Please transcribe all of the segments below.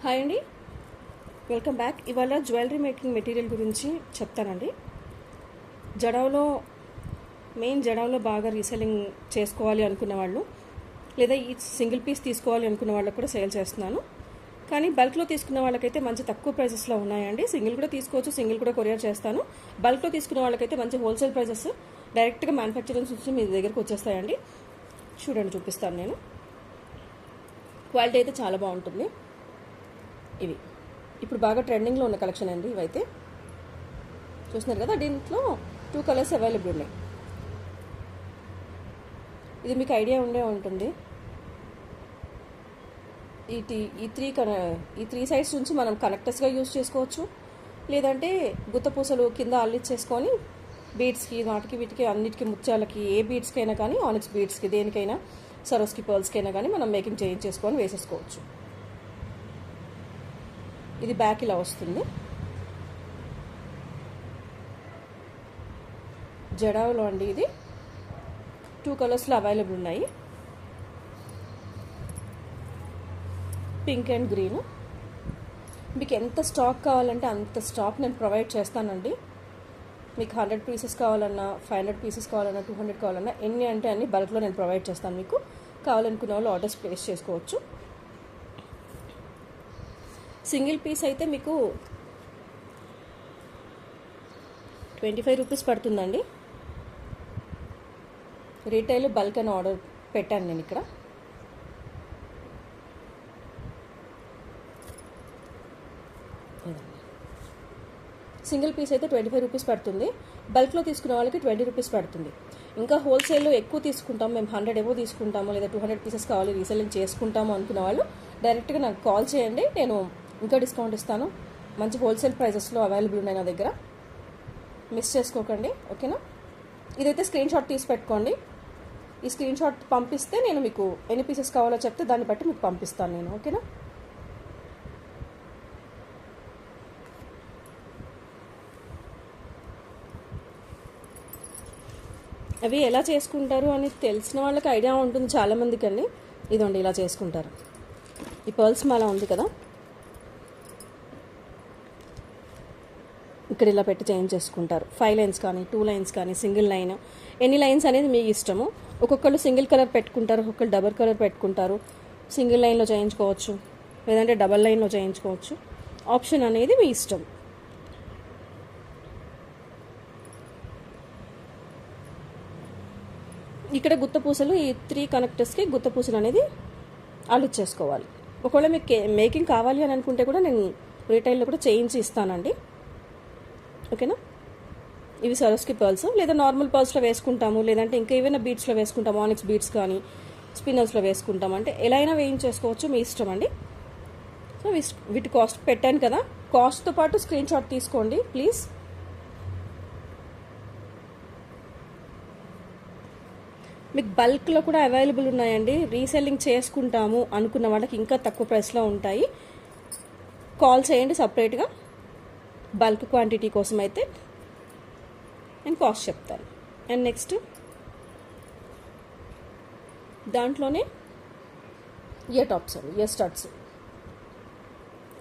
Hi అండి, welcome back. ఇవాళ jewellery making material గురించి చెప్తానండి. జడావులో బాగా రీసెల్లింగ్ చేసుకోవాలి అనుకున్న వాళ్ళు, లేదా ఈ సింగిల్ పీస్ తీసుకోవాలి అనుకున్న వాళ్ళకి కూడా సేల్ చేస్తున్నాను. కానీ బల్క్లో తీసుకున్న వాళ్ళకైతే మంచి తక్కువ ప్రైజెస్లో ఉన్నాయండి. సింగిల్ కూడా తీసుకోవచ్చు, సింగిల్ కూడా కొరియర్ చేస్తాను. బల్క్లో తీసుకున్న వాళ్ళకైతే మంచి హోల్సేల్ ప్రైజెస్ డైరెక్ట్గా మ్యానుఫ్యాక్చరింగ్ నుంచి మీ దగ్గరకు వచ్చేస్తాయండి. చూడండి, చూపిస్తాను నేను. క్వాలిటీ అయితే చాలా బాగుంటుంది. ఇవి ఇప్పుడు బాగా ట్రెండింగ్లో ఉన్న కలెక్షన్ అండి. ఇవైతే చూస్తున్నారు కదా, దీంట్లో 2 కలర్స్ అవైలబుల్ ఉన్నాయి. ఇది మీకు ఐడియా ఉండే ఉంటుంది. ఈ త్రీ సైడ్స్ నుంచి మనం కనెక్టర్స్గా యూజ్ చేసుకోవచ్చు, లేదంటే గుత్తపూసలు కింద అల్లిచ్చేసుకొని బీడ్స్కి, వాటికి వీటికి అన్నిటికీ, ముత్యాలకి, ఏ బీడ్స్కైనా కానీ, ఆనిక్స్ బీడ్స్కి, దేనికైనా, సరోస్కి పర్ల్స్కైనా కానీ మనం మేకింగ్ చేయించేసుకొని వేసేసుకోవచ్చు. ఇది బ్యాక్ ఇలా వస్తుంది. జడావులో అండి. ఇది 2 కలర్స్లో అవైలబుల్ ఉన్నాయి, పింక్ అండ్ గ్రీన్. మీకు ఎంత స్టాక్ కావాలంటే అంత స్టాక్ నేను ప్రొవైడ్ చేస్తానండి. మీకు 100 పీసెస్ కావాలన్నా, 500 పీసెస్ కావాలన్నా, 200 కావాలన్నా, ఎన్ని అంటే అన్ని బల్క్లో నేను ప్రొవైడ్ చేస్తాను. మీకు కావాలనుకున్న వాళ్ళు ఆర్డర్స్ ప్లేస్ చేసుకోవచ్చు. సింగిల్ పీస్ అయితే మీకు 25 రూపీస్ పడుతుందండి. రీటైల్ బల్క్ అని ఆర్డర్ పెట్టాను నేను ఇక్కడ. సింగిల్ పీస్ అయితే 25 రూపీస్ పడుతుంది. బల్క్లో తీసుకున్న వాళ్ళకి 20 రూపీస్ పడుతుంది. ఇంకా హోల్సేల్లో ఎక్కువ తీసుకుంటాం, మేము 100 ఏవో తీసుకుంటాము, లేదా 200 పీసెస్ కావాలి, రీసెల్లింగ్ చేసుకుంటాము అనుకున్న వాళ్ళు డైరెక్ట్గా నాకు కాల్ చేయండి. నేను ఇంకా డిస్కౌంట్ ఇస్తాను. మంచి హోల్సేల్ ప్రైజెస్లో అవైలబుల్ ఉన్నాయి నా దగ్గర. మిస్ చేసుకోకండి, ఓకేనా? ఇదైతే స్క్రీన్ షాట్ తీసి పెట్టుకోండి. ఈ స్క్రీన్ షాట్ పంపిస్తే నేను మీకు ఎన్ని పీసెస్ కావాలో చెప్తే దాన్ని బట్టి మీకు పంపిస్తాను నేను, ఓకేనా? అవి ఎలా చేసుకుంటారు అని తెలిసిన వాళ్ళకి ఐడియా ఉంటుంది చాలామందికి అండి. ఇదండి, ఇలా చేసుకుంటారు. ఈ పర్ల్స్ మాల ఉంది కదా, ఇక్కడ ఇలా పెట్టి చేంజ్ చేసుకుంటారు. 5 లైన్స్ కానీ, 2 లైన్స్ కానీ, సింగిల్ లైన్, ఎన్ని లైన్స్ అనేది మీ ఇష్టము. ఒక్కొక్కళ్ళు సింగిల్ కలర్ పెట్టుకుంటారు, ఒక్కొక్కళ్ళు డబల్ కలర్ పెట్టుకుంటారు. సింగిల్ లైన్లో చేయించుకోవచ్చు, లేదంటే డబల్ లైన్లో చేయించుకోవచ్చు. ఆప్షన్ అనేది మీ ఇష్టం. ఇక్కడ గుత్తపూసలు, ఈ 3 కనెక్టర్స్కి గుత్తపూసలు అనేది అల్లిచ్చేసుకోవాలి. ఒకవేళ మీకు మేకింగ్ కావాలి అని అనుకుంటే కూడా నేను రీటైల్లో కూడా చేయించి ఇస్తానండి, ఓకేనా? ఇవి సరోస్కి పర్ల్స్, లేదా నార్మల్ పర్ల్స్లో వేసుకుంటాము, లేదంటే ఇంకా ఏవైనా బీడ్స్లో వేసుకుంటాము, ఆనిక్స్ బీడ్స్ కానీ స్పిన్నర్స్లో వేసుకుంటాము. అంటే ఎలా అయినా వేయించేసుకోవచ్చు, మీ ఇష్టం అండి. సో వీటి కాస్ట్ పెట్టాను కదా, కాస్ట్తో పాటు స్క్రీన్ షాట్ తీసుకోండి ప్లీజ్. మీకు బల్క్లో కూడా అవైలబుల్ ఉన్నాయండి. రీసెల్లింగ్ చేసుకుంటాము అనుకున్న వాళ్ళకి ఇంకా తక్కువ ప్రైస్లో ఉంటాయి. కాల్ చేయండి సపరేట్గా. బల్క్ క్వాంటిటీ కోసం అయితే నేను కాస్ట్ చెప్తాను. అండ్ నెక్స్ట్ దాంట్లోనే ఇయర్ టాప్స్ అండి, ఇయర్ స్టడ్స్.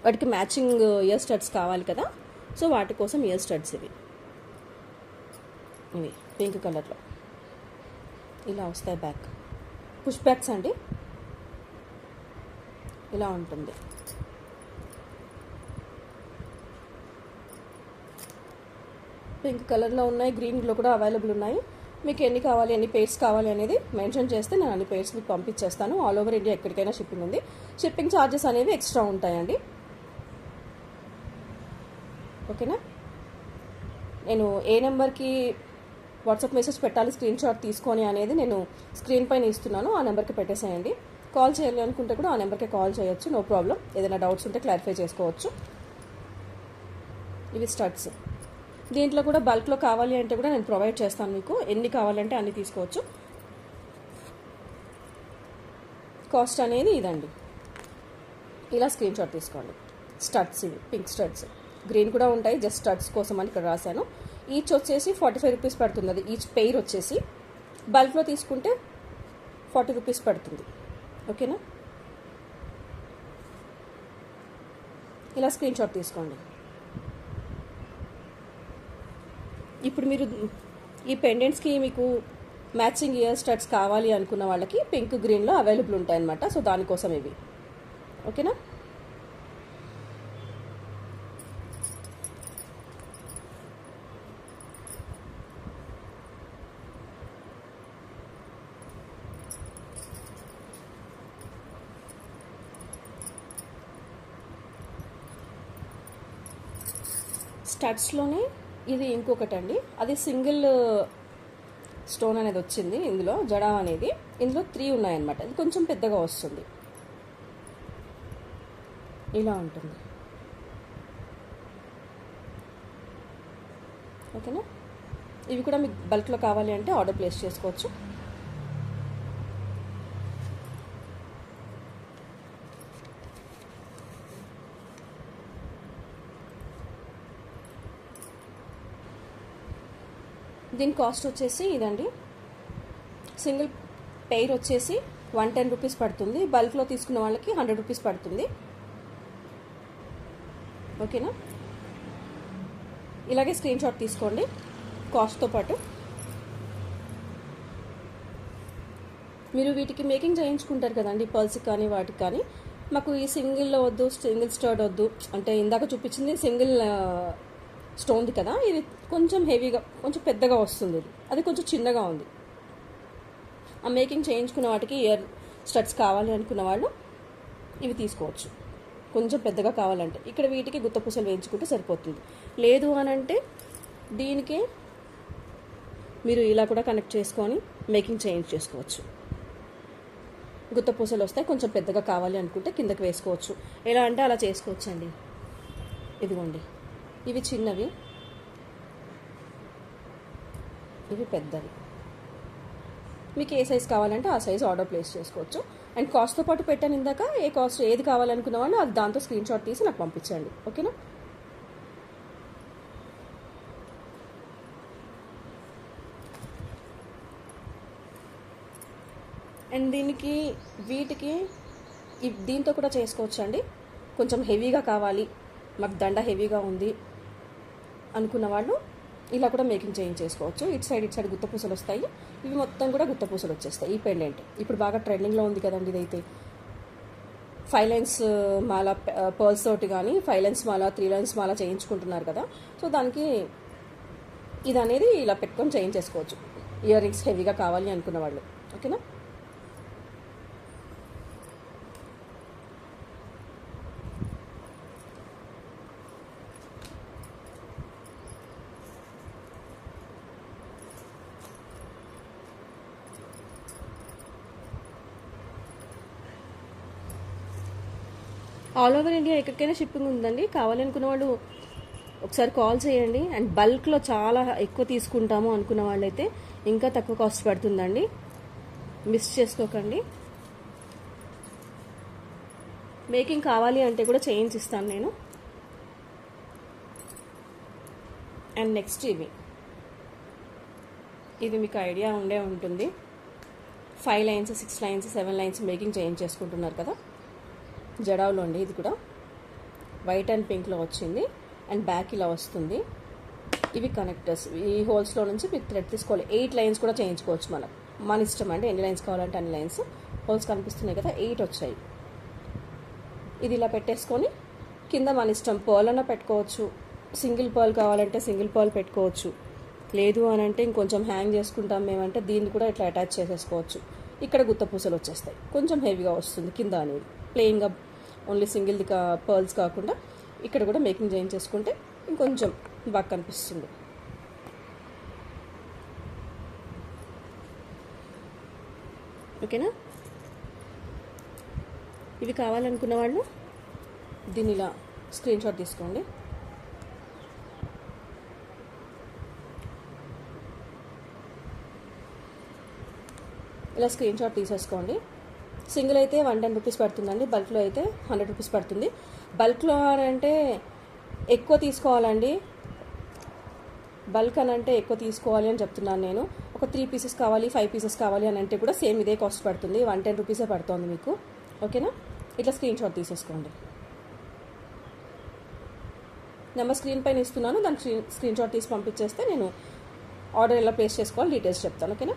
వాటికి మ్యాచింగ్ ఇయర్ స్టడ్స్ కావాలి కదా, సో వాటి కోసం ఇయర్ స్టడ్స్ ఇవి పింక్ కలర్లో ఇలా వస్తాయి. బ్యాక్ పుష్ బ్యాక్స్ అండి, ఇలా ఉంటుంది. పింక్ కలర్లో ఉన్నాయి, గ్రీన్లో కూడా అవైలబుల్ ఉన్నాయి. మీకు ఎన్ని కావాలి, ఎన్ని పేర్స్ కావాలి అనేది మెన్షన్ చేస్తే నేను అన్ని పేర్స్ మీకు పంపించేస్తాను. ఆల్ ఓవర్ ఇండియా ఎక్కడికైనా షిప్పింగ్ ఉంది. షిప్పింగ్ ఛార్జెస్ అనేవి ఎక్స్ట్రా ఉంటాయండి, ఓకేనా? నేను ఏ నెంబర్కి వాట్సాప్ మెసేజ్ పెట్టాలి, స్క్రీన్ షాట్ తీసుకొని అనేది నేను స్క్రీన్ పైన ఇస్తున్నాను, ఆ నెంబర్కి పెట్టేసేయండి. కాల్ చేయాలి అనుకుంటే కూడా ఆ నెంబర్కి కాల్ చేయొచ్చు, నో ప్రాబ్లం. ఏదైనా డౌట్స్ ఉంటే క్లారిఫై చేసుకోవచ్చు. ఇవి స్టడ్స్. దీంట్లో కూడా బల్క్లో కావాలి అంటే కూడా నేను ప్రొవైడ్ చేస్తాను. మీకు ఎన్ని కావాలంటే అన్ని తీసుకోవచ్చు. కాస్ట్ అనేది ఇదండి, ఇలా స్క్రీన్ షాట్ తీసుకోండి. స్టడ్స్ ఇవి పింక్ స్టడ్స్, గ్రీన్ కూడా ఉంటాయి, జస్ట్ స్టడ్స్ కోసం అని ఇక్కడ రాశాను. ఈచ్ వచ్చేసి 45 రూపీస్ పడుతుంది. అది ఈచ్ పెయిర్ వచ్చేసి. బల్క్లో తీసుకుంటే 40 రూపీస్ పడుతుంది, ఓకేనా? ఇలా స్క్రీన్ షాట్ తీసుకోండి. ఇప్పుడు మీరు ఈ పెండెంట్స్కి మీకు మ్యాచింగ్ ఇయర్ స్టడ్స్ కావాలి అనుకున్న వాళ్ళకి పింక్ గ్రీన్లో అవైలబుల్ ఉంటాయన్నమాట. సో దానికోసం ఇవి. ఓకేనా? స్టడ్స్లోనే ఇది ఇంకొకటి అండి, అది సింగిల్ స్టోన్ అనేది వచ్చింది ఇందులో, జడా అనేది. ఇందులో 3 ఉన్నాయన్నమాట. ఇది కొంచెం పెద్దగా వస్తుంది, ఇలా ఉంటుంది. ఓకేనా? ఇవి కూడా మీకు బల్క్లో కావాలి అంటే ఆర్డర్ ప్లేస్ చేసుకోవచ్చు. దీని కాస్ట్ వచ్చేసి ఇదండి, సింగిల్ పెయిర్ వచ్చేసి 110 రూపీస్ పడుతుంది. బల్క్లో తీసుకున్న వాళ్ళకి 100 రూపీస్ పడుతుంది. ఓకేనా? ఇలాగే స్క్రీన్ షాట్ తీసుకోండి కాస్ట్తో పాటు. మీరు వీటికి మేకింగ్ చేయించుకుంటారు కదండి, పర్ల్స్కి కానీ వాటికి కానీ. మాకు ఈ సింగిల్లో వద్దు, సింగిల్ స్టర్డ్ వద్దు అంటే, ఇందాక చూపించింది సింగిల్ స్టోన్ది కదా, ఇది కొంచెం హెవీగా, కొంచెం పెద్దగా వస్తుంది. అది కొంచెం చిన్నగా ఉంది. ఆ మేకింగ్ చేయించుకున్న వాటికి ఇయర్ స్టడ్స్ కావాలి అనుకున్న వాళ్ళు ఇవి తీసుకోవచ్చు. కొంచెం పెద్దగా కావాలంటే ఇక్కడ వీటికి గుత్తపూసలు వేయించుకుంటే సరిపోతుంది. లేదు అని అంటే దీనికి మీరు ఇలా కూడా కనెక్ట్ చేసుకొని మేకింగ్ చేంజ్ చేసుకోవచ్చు. గుత్తపూసలు వస్తాయి. కొంచెం పెద్దగా కావాలి అనుకుంటే కిందకి వేసుకోవచ్చు. ఎలా అంటే అలా చేసుకోవచ్చు అండి. ఇదిగోండి, ఇవి చిన్నవి, ఇవి పెద్దవి. మీకు ఏ సైజ్ కావాలంటే ఆ సైజ్ ఆర్డర్ ప్లేస్ చేసుకోవచ్చు. అండ్ కాస్ట్తో పాటు పెట్టాను ఇందాక, ఏ కాస్ట్ ఏది కావాలనుకున్న వాళ్ళు అది దాంతో స్క్రీన్ షాట్ తీసి నాకు పంపించండి. ఓకేనా? అండ్ దీనికి వీటికి దీంతో కూడా చేసుకోవచ్చు అండి. కొంచెం హెవీగా కావాలి, మాకు దండ హెవీగా ఉంది అనుకున్న వాళ్ళు ఇలా కూడా మేకింగ్ చేయించేసుకోవచ్చు. ఇటు సైడ్ గుత్తపూసలు వస్తాయి. ఇవి మొత్తం కూడా గుత్తపూసలు వచ్చేస్తాయి. ఈ పెండెంట్ ఇప్పుడు బాగా ట్రెండింగ్లో ఉంది కదండి. ఇదైతే 5 లైన్స్ మాల పర్ల్స్ తోటి కానీ 5 లైన్స్ మాల 3 లైన్స్ మాల చేయించుకుంటున్నారు కదా. సో దానికి ఇది అనేది ఇలా పెట్టుకొని చేయించేసుకోవచ్చు, ఇయర్ రింగ్స్ హెవీగా కావాలి అనుకున్న వాళ్ళు. ఓకేనా? ఆల్ ఓవర్ ఇండియా ఎక్కడికైనా షిప్పింగ్ ఉందండి. కావాలనుకున్న వాళ్ళు ఒకసారి కాల్ చేయండి. అండ్ బల్క్లో చాలా ఎక్కువ తీసుకుంటాము అనుకున్న వాళ్ళైతే ఇంకా తక్కువ కాస్ట్ పడుతుందండి. మిస్ చేసుకోకండి. మేకింగ్ కావాలి అంటే కూడా చేయించిస్తాను నేను. అండ్ నెక్స్ట్ ఇది మీకు ఐడియా ఉండే ఉంటుంది. 5 లైన్స్ 6 లైన్స్ 7 లైన్స్ మేకింగ్ చేయించేసుకుంటున్నారు కదా. జడావులో అండి. ఇది కూడా వైట్ అండ్ పింక్లో వచ్చింది. అండ్ బ్యాక్ ఇలా వస్తుంది. ఇవి కనెక్టర్స్. ఈ హోల్స్లో నుంచి మీరు థ్రెడ్ తీసుకోవాలి. 8 లైన్స్ కూడా చేయించుకోవచ్చు. మన ఇష్టం అండి, ఎన్ని లైన్స్ కావాలంటే అన్ని లైన్స్. హోల్స్ కనిపిస్తున్నాయి కదా, 8 వచ్చాయి. ఇది ఇలా పెట్టేసుకొని కింద మన ఇష్టం పర్ల్ అన్న పెట్టుకోవచ్చు. సింగిల్ పర్ల్ కావాలంటే సింగిల్ పర్ల్ పెట్టుకోవచ్చు. లేదు అని అంటే ఇంకొంచెం హ్యాంగ్ చేసుకుంటాం మేమంటే దీన్ని కూడా ఇట్లా అటాచ్ చేసేసుకోవచ్చు. ఇక్కడ గుత్తపూసలు వచ్చేస్తాయి. కొంచెం హెవీగా వస్తుంది కింద అనేది. ప్లెయిన్గా ఓన్లీ సింగిల్ది పర్ల్స్ కాకుండా ఇక్కడ కూడా మేకింగ్ చేయించేసుకుంటే ఇంకొంచెం బాగా కనిపిస్తుంది. ఓకేనా? ఇవి కావాలనుకున్న వాళ్ళు దీన్ని ఇలా స్క్రీన్ షాట్ తీసుకోండి. ఇలా స్క్రీన్ షాట్ తీసేసుకోండి. సింగిల్ అయితే 110 రూపీస్ పడుతుందండి. బల్క్లో అయితే 100 రూపీస్ పడుతుంది. బల్క్లో అని అంటే ఎక్కువ తీసుకోవాలండి. బల్క్ అని అంటే ఎక్కువ తీసుకోవాలి అని చెప్తున్నాను నేను. ఒక 3 పీసెస్ కావాలి, 5 పీసెస్ కావాలి అని అంటే కూడా సేమ్ ఇదే కాస్ట్ పడుతుంది. 110 రూపీసే పడుతుంది మీకు. ఓకేనా? ఇట్లా స్క్రీన్ షాట్ తీసేసుకోండి. నెంబర్ స్క్రీన్ పైన ఇస్తున్నాను, దానికి స్క్రీన్ షాట్ తీసి పంపించేస్తే నేను ఆర్డర్ ఎలా ప్లేస్ చేసుకోవాలి డీటెయిల్స్ చెప్తాను. ఓకేనా?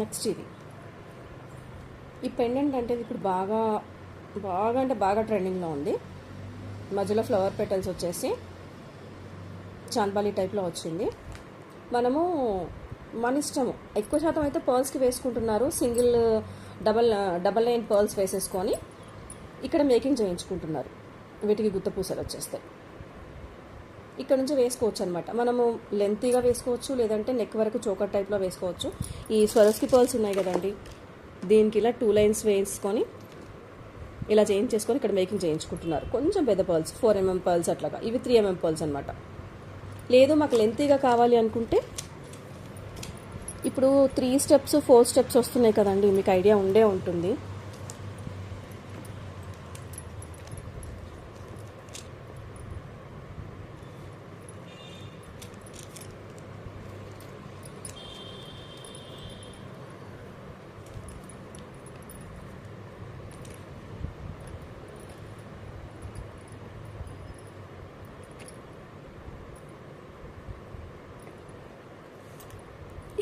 నెక్స్ట్ ఈ పెండెంట్ అంటే ఇప్పుడు బాగా అంటే బాగా ట్రెండింగ్లో ఉంది. మధ్యలో ఫ్లవర్ పెటల్స్ వచ్చేసి చాంద్బాలి టైప్లో వచ్చింది. మనము మన ఇష్టము, ఎక్కువ శాతం అయితే పర్ల్స్కి వేసుకుంటున్నారు. సింగిల్ డబల్ లైన్ పర్ల్స్ వేసేసుకొని ఇక్కడ మేకింగ్ చేయించుకుంటున్నారు. వీటికి గుత్త పూసలు వచ్చేస్తాయి. ఇక్కడ నుంచి వేసుకోవచ్చు అనమాట. మనము లెంతీగా వేసుకోవచ్చు, లేదంటే నెక్ వరకు చోకర్ టైప్లో వేసుకోవచ్చు. ఈ స్వరస్కి పర్ల్స్ ఉన్నాయి కదండి, దీనికి ఇలా 2 లైన్స్ వేసుకొని ఇలా చేయించేసుకొని ఇక్కడ మేకింగ్ చేయించుకుంటున్నారు. కొంచెం పెద్ద పర్ల్స్ 4 mm పర్ల్స్ అట్లాగా, ఇవి 3 mm పర్ల్స్ అనమాట. లేదు మాకు లెంతీగా కావాలి అనుకుంటే ఇప్పుడు 3 steps 4 steps వస్తున్నాయి కదండి, మీకు ఐడియా ఉండే ఉంటుంది.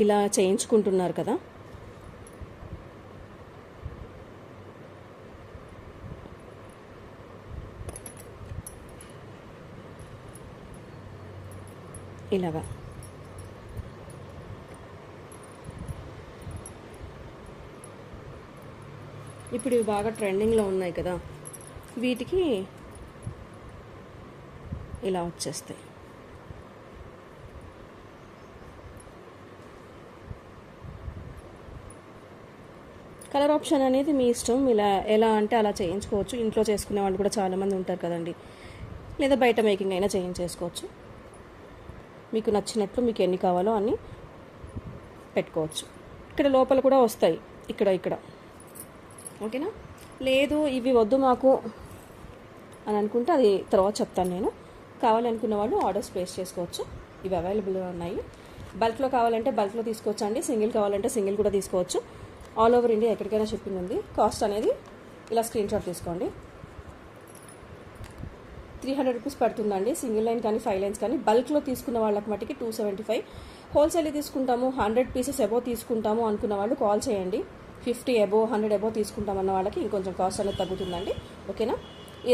ఇలా చేయించుకుంటున్నారు కదా. ఇలాగా ఇప్పుడు ఇవి బాగా ట్రెండింగ్లో ఉన్నాయి కదా, వీటికి ఇలా వచ్చేస్తాయి. కలర్ ఆప్షన్ అనేది మీ ఇష్టం, ఇలా ఎలా అంటే అలా చేయించుకోవచ్చు. ఇంట్లో చేసుకునే వాళ్ళు కూడా చాలామంది ఉంటారు కదండి, లేదా బయట మేకింగ్ అయినా చేయించేసుకోవచ్చు. మీకు నచ్చినట్లు మీకు ఎన్ని కావాలో అన్నీ పెట్టుకోవచ్చు. ఇక్కడ లోపల కూడా వస్తాయి, ఇక్కడ ఓకేనా. లేదు ఇవి వద్దు మాకు అని అనుకుంటే అది తర్వాత చెప్తాను నేను. కావాలి అనుకున్న వాళ్ళు ఆర్డర్స్ ప్లేస్ చేసుకోవచ్చు. ఇవి అవైలబుల్గా ఉన్నాయి. బల్క్లో కావాలంటే బల్క్లో తీసుకోవచ్చు అండి, సింగిల్ కావాలంటే సింగిల్ కూడా తీసుకోవచ్చు. ఆల్ ఓవర్ ఇండియా ఎక్కడికైనా షిప్పింగ్ ఉంది. కాస్ట్ అనేది ఇలా స్క్రీన్ షాట్ తీసుకోండి. 300 రూపీస్ పడుతుందండి సింగిల్ లైన్ కానీ 5 లైన్స్ కానీ. బల్క్లో తీసుకున్న వాళ్ళకి మటుకి 275. హోల్సేల్ తీసుకుంటాము, 100 పీసెస్ అబోవ్ తీసుకుంటాము అనుకున్న వాళ్ళు కాల్ చేయండి. 50 అబోవ్ 100 అబోవ్ తీసుకుంటామన్న వాళ్ళకి ఇంకొంచెం కాస్ట్ అనేది తగ్గుతుందండి. ఓకేనా?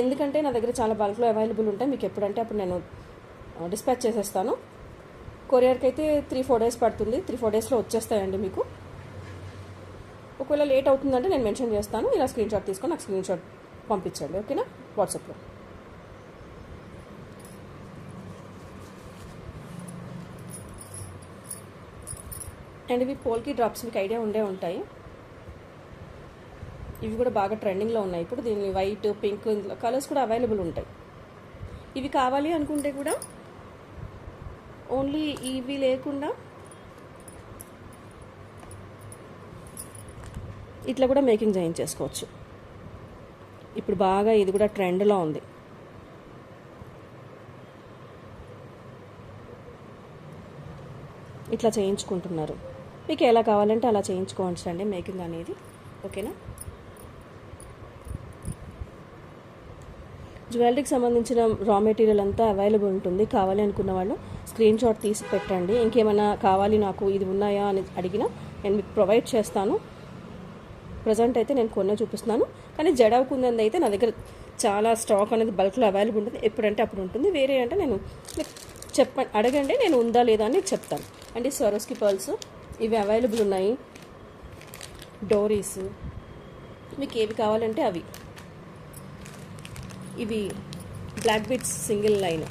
ఎందుకంటే నా దగ్గర చాలా బల్క్లో అవైలబుల్ ఉంటాయి. మీకు ఎప్పుడంటే అప్పుడు నేను డిస్పాచ్ చేసేస్తాను. కొరియర్కి అయితే 3-4 డేస్ పడుతుంది. 3-4 డేస్లో వచ్చేస్తాయండి మీకు. ఒకవేళ లేట్ అవుతుందంటే నేను మెన్షన్ చేస్తాను. ఇలా స్క్రీన్ షాట్ తీసుకొని నాకు స్క్రీన్ షాట్ పంపించండి. ఓకేనా? వాట్సాప్లో. అండ్ ఇవి పోల్కి డ్రాప్స్ మీకు ఐడియా ఉండే ఉంటాయి. ఇవి కూడా బాగా ట్రెండింగ్లో ఉన్నాయి ఇప్పుడు. దీని వైట్ పింక్ కలర్స్ కూడా అవైలబుల్ ఉంటాయి. ఇవి కావాలి అనుకుంటే కూడా ఓన్లీ ఇవి లేకుండా ఇట్లా కూడా మేకింగ్ చేయించేసుకోవచ్చు. ఇప్పుడు బాగా ఇది కూడా ట్రెండ్లో ఉంది. ఇట్లా చేయించుకుంటున్నారు. మీకు ఎలా కావాలంటే అలా చేయించుకోవచ్చు అండి మేకింగ్ అనేది. ఓకేనా? జ్యువెలరీకి సంబంధించిన రా మెటీరియల్ అంతా అవైలబుల్ ఉంటుంది. కావాలి అనుకున్న వాళ్ళు స్క్రీన్ షాట్ తీసి పెట్టండి. ఇంకేమైనా కావాలి నాకు ఇది ఉన్నాయా అని అడిగినా నేను మీకు ప్రొవైడ్ చేస్తాను. ప్రజెంట్ అయితే నేను కొన్నే చూపిస్తున్నాను, కానీ జడవుకుందని అయితే నా దగ్గర చాలా స్టాక్ అనేది బల్క్లో అవైలబుల్ ఉంటుంది. ఎప్పుడంటే అప్పుడు ఉంటుంది. వేరే అంటే నేను అడగండి, నేను ఉందా లేదా అని చెప్తాను. అంటే స్వరోస్కి పర్ల్స్ ఇవి అవైలబుల్ ఉన్నాయి. డోరీస్ మీకు ఏవి కావాలంటే అవి. ఇవి బ్లాక్ బీడ్స్ సింగిల్ లైన్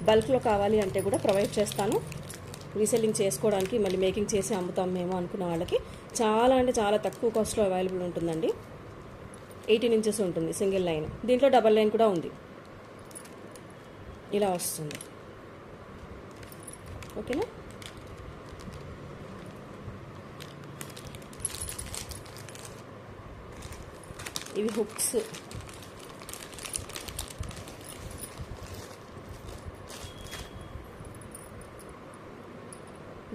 బల్క్లో కావాలి అంటే కూడా ప్రొవైడ్ చేస్తాను. రీసెల్లింగ్ చేసుకోవడానికి మళ్ళీ మేకింగ్ చేసి అమ్ముతాం మేము అనుకున్న వాళ్ళకి చాలా అంటే చాలా తక్కువ కాస్ట్లో అవైలబుల్ ఉంటుందండి. 18 ఇంచెస్ ఉంటుంది సింగిల్ లైన్. దీంట్లో డబల్ లైన్ కూడా ఉంది. ఇలా వస్తుంది. ఓకేనా? ఇవి హుక్స్.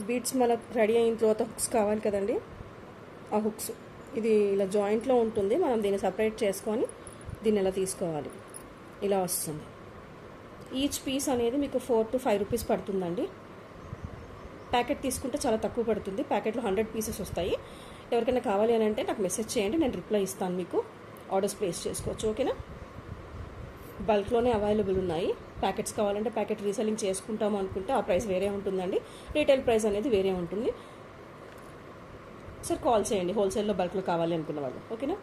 బీడ్స్ మనకు రెడీ అయిన తర్వాత హుక్స్ కావాలి కదండి, ఆ హుక్స్ ఇది ఇలా జాయింట్లో ఉంటుంది. మనం దీన్ని సపరేట్ చేసుకొని దీన్ని ఇలా తీసుకోవాలి. ఇలా వస్తుంది. ఈచ్ పీస్ అనేది మీకు 4 to 5 రూపీస్ పడుతుందండి. ప్యాకెట్ తీసుకుంటే చాలా తక్కువ పడుతుంది. ప్యాకెట్లో 100 పీసెస్ వస్తాయి. ఎవరికైనా కావాలి అని అంటే నాకు మెసేజ్ చేయండి, నేను రిప్లై ఇస్తాను. మీకు ఆర్డర్స్ ప్లేస్ చేసుకోవచ్చు. ఓకేనా? బల్క్లోనే అవైలబుల్ ఉన్నాయి. ప్యాకెట్స్ కావాలంటే ప్యాకెట్ రీసెల్లింగ్ చేసుకుంటాము అనుకుంటే ఆ ప్రైస్ వేరే ఉంటుందండి. రీటైల్ ప్రైస్ అనేది వేరే ఉంటుంది. సార్ కాల్ చేయండి హోల్సేల్లో బల్క్లో కావాలి అనుకున్న వాళ్ళు. ఓకేనా?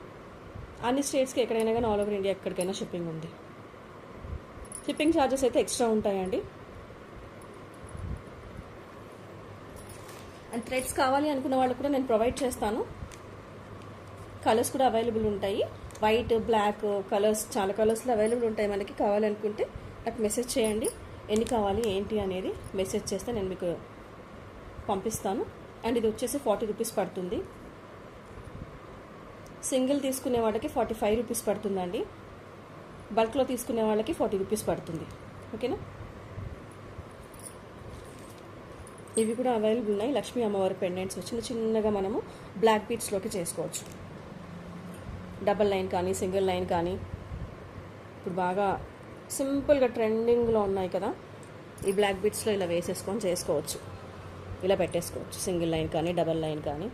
అన్ని స్టేట్స్కి ఎక్కడైనా కానీ ఆల్ ఓవర్ ఇండియా ఎక్కడికైనా షిప్పింగ్ ఉంది. షిప్పింగ్ ఛార్జెస్ అయితే ఎక్స్ట్రా ఉంటాయండి. అండ్ థ్రెడ్స్ కావాలి అనుకున్న వాళ్ళు కూడా నేను ప్రొవైడ్ చేస్తాను. కలర్స్ కూడా అవైలబుల్ ఉంటాయి. వైట్, బ్లాక్ కలర్స్, చాలా కలర్స్లో అవైలబుల్ ఉంటాయి. మనకి కావాలనుకుంటే నాకు మెసేజ్ చేయండి. ఎన్ని కావాలి ఏంటి అనేది మెసేజ్ చేస్తే నేను మీకు పంపిస్తాను. అండ్ ఇది వచ్చేసి 40 రూపీస్ పడుతుంది. సింగిల్ తీసుకునే వాళ్ళకి 45 రూపీస్ పడుతుందండి. బల్క్లో తీసుకునే వాళ్ళకి 40 రూపీస్ పడుతుంది. ఓకేనా? ఇవి కూడా అవైలబుల్ ఉన్నాయి. లక్ష్మీ అమ్మవారి పెండెంట్స్ చిన్న చిన్నగా మనము బ్లాక్ బీడ్స్లోకి చేసుకోవచ్చు. డబల్ లైన్ కానీ సింగిల్ లైన్ కానీ ఇప్పుడు బాగా సింపుల్గా ట్రెండింగ్లో ఉన్నాయి కదా, ఈ బ్లాక్ బీడ్స్లో ఇలా వేసేసుకొని చేసుకోవచ్చు. ఇలా పెట్టేసుకోవచ్చు. సింగిల్ లైన్ కానీ డబల్ లైన్ కానీ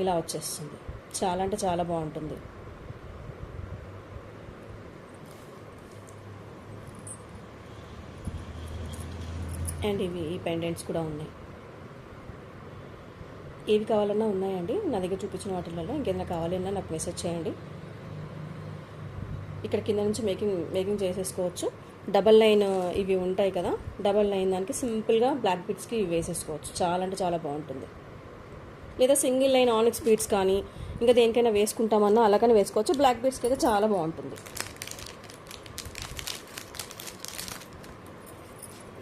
ఇలా వచ్చేస్తుంది. చాలా అంటే చాలా బాగుంటుంది. అండ్ ఇవి ఈ పెండెంట్స్ కూడా ఉన్నాయి. ఏవి కావాలన్నా ఉన్నాయండి నా దగ్గర చూపించిన వాటిలలో. ఇంకేదైనా కావాలన్నా నాకు మెసేజ్ చేయండి. ఇక్కడ కింద నుంచి మేకింగ్ చేసేసుకోవచ్చు. డబల్ లైన్ ఇవి ఉంటాయి కదా, డబల్ లైన్ దానికి సింపుల్గా బ్లాక్ బీడ్స్కి ఇవి వేసేసుకోవచ్చు. చాలా అంటే చాలా బాగుంటుంది. లేదా సింగిల్ లైన్ ఆనిక్స్ బీడ్స్ కానీ ఇంకా దేనికైనా వేసుకుంటామన్నా అలాగనే వేసుకోవచ్చు. బ్లాక్ బీడ్స్కి అయితే చాలా బాగుంటుంది.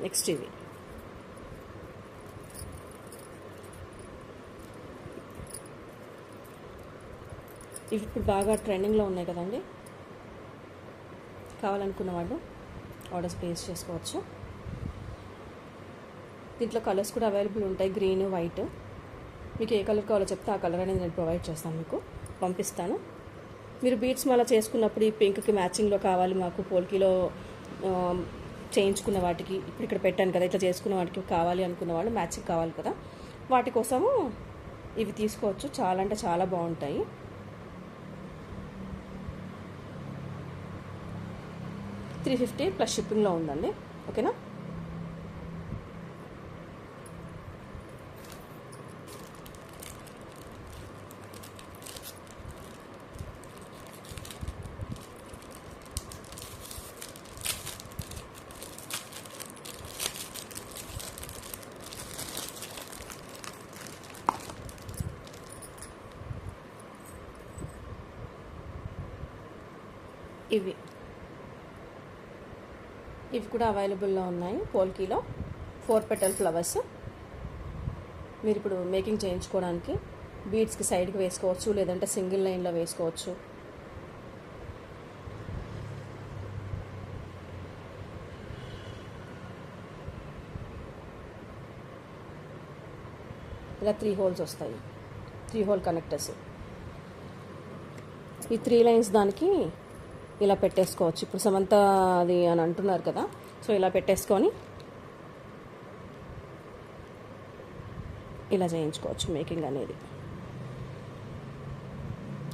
నెక్స్ట్ ఇవి ఇప్పుడు బాగా ట్రెండింగ్లో ఉన్నాయి కదండి. కావాలనుకున్న వాళ్ళు ఆర్డర్స్ ప్లేస్ చేసుకోవచ్చు. దీంట్లో కలర్స్ కూడా అవైలబుల్ ఉంటాయి. Green, white. మీకు ఏ కలర్ కావాలో చెప్తే ఆ కలర్ అనేది నేను ప్రొవైడ్ చేస్తాను, మీకు పంపిస్తాను. మీరు బీడ్స్ మాల చేసుకున్నప్పుడు ఈ పింక్కి మ్యాచింగ్లో కావాలి మాకు, పోల్కీలో చేయించుకున్న వాటికి ఇప్పుడు ఇక్కడ పెట్టాను కదా, ఇట్లా చేసుకున్న వాటికి కావాలి అనుకున్న వాళ్ళు మ్యాచింగ్ కావాలి కదా, వాటి కోసము ఇవి తీసుకోవచ్చు. చాలా అంటే చాలా బాగుంటాయి. $350 ప్లస్ షిప్పింగ్లో ఉందండి. ఓకేనా? ఇవి కూడా అవైలబుల్లో ఉన్నాయి. పోల్కీలో 4 పెటల్ ఫ్లవర్స్. మీరు ఇప్పుడు మేకింగ్ చేయించుకోవడానికి బీడ్స్కి సైడ్కి వేసుకోవచ్చు, లేదంటే సింగిల్ లైన్లో వేసుకోవచ్చు. ఇలా 3 హోల్స్ వస్తాయి, 3 హోల్ కనెక్టర్స్. ఈ 3 లైన్స్ దానికి ఇలా పెట్టేసుకోవచ్చు. ఇప్పుడు సమంత అది అని అంటున్నారు కదా, సో ఇలా పెట్టేసుకొని ఇలా చేయించుకోవచ్చు మేకింగ్ అనేది.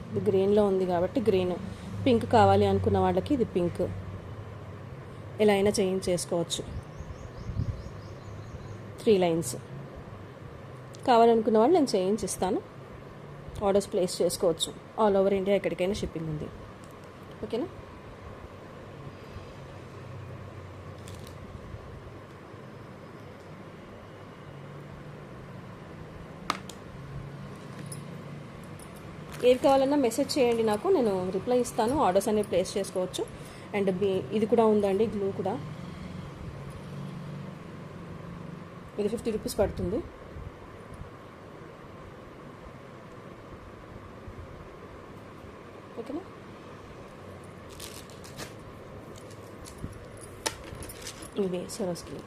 ఇది గ్రీన్లో ఉంది కాబట్టి గ్రీన్. పింక్ కావాలి అనుకున్న వాళ్ళకి ఇది పింక్. ఎలా అయినా చేయించేసుకోవచ్చు. 3 లైన్స్ కావాలనుకున్న వాళ్ళు నేను చేయించిస్తాను. ఆర్డర్స్ ప్లేస్ చేసుకోవచ్చు. ఆల్ ఓవర్ ఇండియా ఎక్కడికైనా షిప్పింగ్ ఉంది. ఓకేనా? ఏది కావాలన్నా మెసేజ్ చేయండి నాకు, నేను రిప్లై ఇస్తాను. ఆర్డర్స్ అనేవి ప్లేస్ చేసుకోవచ్చు. అండ్ ఇది కూడా ఉందండి, గ్లూ కూడా. ఇది 50 రూపీస్ పడుతుంది. ఓకేనా? ఇవి సరోస్కి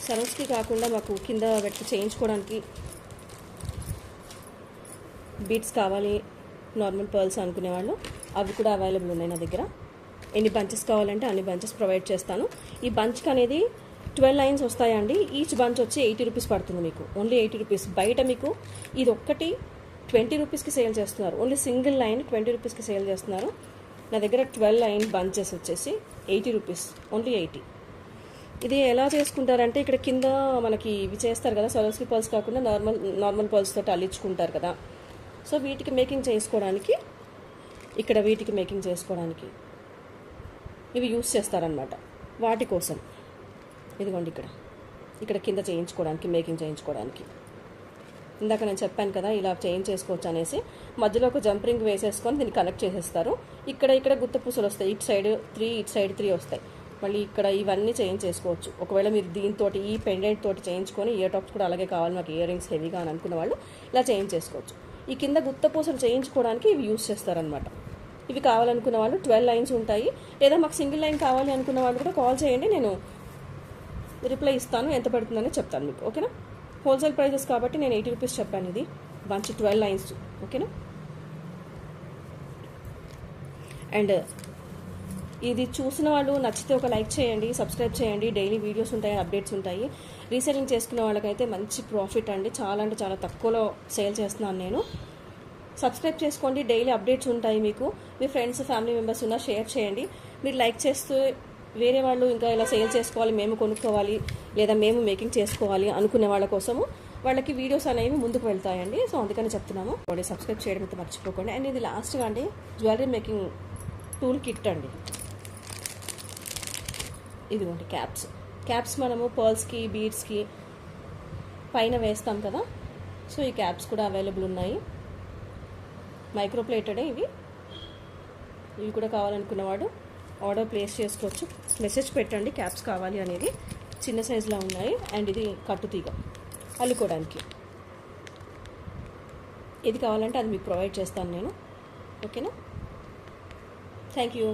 సరోస్కి కాకుండా మాకు కింద పెట్టి చేయించుకోవడానికి బీట్స్ కావాలి, నార్మల్ పర్ల్స్ అనుకునేవాళ్ళు అవి కూడా అవైలబుల్ ఉన్నాయి నా దగ్గర. ఎన్ని బంచెస్ కావాలంటే అన్ని బంచెస్ ప్రొవైడ్ చేస్తాను. ఈ బంచ్కి అనేది 12 లైన్స్ వస్తాయండి. ఈచ్ బంచ్ వచ్చి 80 రూపీస్ పడుతుంది మీకు, ఓన్లీ 80 రూపీస్. బయట మీకు ఇది ఒక్కటి 20 రూపీస్కి సేల్ చేస్తున్నారు, ఓన్లీ సింగిల్ లైన్ 20 రూపీస్కి సేల్ చేస్తున్నారు. నా దగ్గర 12 లైన్ బంచెస్ వచ్చేసి 80 రూపీస్, ఓన్లీ 80. ఇది ఎలా చేసుకుంటారంటే ఇక్కడ కింద మనకి ఇవి చేస్తారు కదా, సరోస్కి పర్ల్స్ కాకుండా నార్మల్ పర్ల్స్ తోటి అల్లించుకుంటారు కదా. సో వీటికి మేకింగ్ చేసుకోవడానికి ఇక్కడ వీటికి మేకింగ్ చేసుకోవడానికి ఇవి యూస్ చేస్తారనమాట. వాటి కోసం ఇదిగోండి ఇక్కడ కింద చేయించుకోవడానికి, మేకింగ్ చేయించుకోవడానికి. ఇందాక నేను చెప్పాను కదా ఇలా చేయించేసుకోవచ్చు అనేసి. మధ్యలో ఒక జంప్ రింగ్ వేసేసుకొని దీన్ని కనెక్ట్ చేసేస్తారు. ఇక్కడ గుత్త పూసలు వస్తాయి, ఇటు సైడ్ 3 ఇటు సైడ్ 3 వస్తాయి. మళ్ళీ ఇక్కడ ఇవన్నీ చేయించేసుకోవచ్చు. ఒకవేళ మీరు దీంతో ఈ పెండెంట్ తోటి చేయించుకొని ఇయర్ టాప్స్ కూడా అలాగే కావాలి మాకు ఇయర్ రింగ్స్ హెవీగా అని అనుకున్న వాళ్ళు ఇలా చేయించేసుకోవచ్చు. ఈ కింద గుత్త పూసలు చేయించుకోవడానికి ఇవి యూస్ చేస్తారనమాట. ఇవి కావాలనుకున్న వాళ్ళు 12 లైన్స్ ఉంటాయి. లేదా మాకు సింగిల్ లైన్ కావాలి అనుకున్న వాళ్ళు కూడా కాల్ చేయండి, నేను రిప్లై ఇస్తాను, ఎంత పడుతుందని చెప్తాను మీకు. ఓకేనా? హోల్సేల్ ప్రైజెస్ కాబట్టి నేను 80 రూపీస్ చెప్పాను. ఇది బంచ్ 12 లైన్స్. ఓకేనా? అండ్ ఇది చూసిన వాళ్ళు నచ్చితే ఒక లైక్ చేయండి, సబ్స్క్రైబ్ చేయండి. డైలీ వీడియోస్ ఉంటాయి, అప్డేట్స్ ఉంటాయి. రీసెల్లింగ్ చేసుకునే వాళ్ళకైతే మంచి ప్రాఫిట్ అండి. చాలా అంటే చాలా తక్కువలో సేల్ చేస్తున్నాను నేను. సబ్స్క్రైబ్ చేసుకోండి, డైలీ అప్డేట్స్ ఉంటాయి మీకు. మీ ఫ్రెండ్స్ ఫ్యామిలీ మెంబర్స్ ఉన్నా షేర్ చేయండి. మీరు లైక్ చేస్తూ వేరే వాళ్ళు ఇంకా ఇలా సేల్ చేసుకోవాలి, మేము కొనుక్కోవాలి, లేదా మేము మేకింగ్ చేసుకోవాలి అనుకునే వాళ్ళ కోసము వాళ్ళకి వీడియోస్ అనేవి ముందుకు వెళ్తాయండి. సో అందుకని చెప్తున్నాము, సబ్స్క్రైబ్ చేయడం అయితే మర్చిపోకండి. అండ్ ఇది లాస్ట్గా అండి జ్యువెలరీ మేకింగ్ టూల్ కిట్ అండి. ఇదిగోండి క్యాప్స్ మనము పర్ల్స్కి బీడ్స్కి పైన వేస్తాం కదా. సో ఈ క్యాప్స్ కూడా అవైలబుల్ ఉన్నాయి. మైక్రో ప్లేటెడే ఇవి కూడా కావాలనుకున్నవాడు ఆర్డర్ ప్లేస్ చేసుకోవచ్చు. మెసేజ్ పెట్టండి క్యాప్స్ కావాలి అనేది. చిన్న సైజులో ఉన్నాయి. అండ్ ఇది కట్టుతీగ అల్లుకోవడానికి, ఇది కావాలంటే అది మీకు ప్రొవైడ్ చేస్తాను నేను. ఓకేనా? Thank you.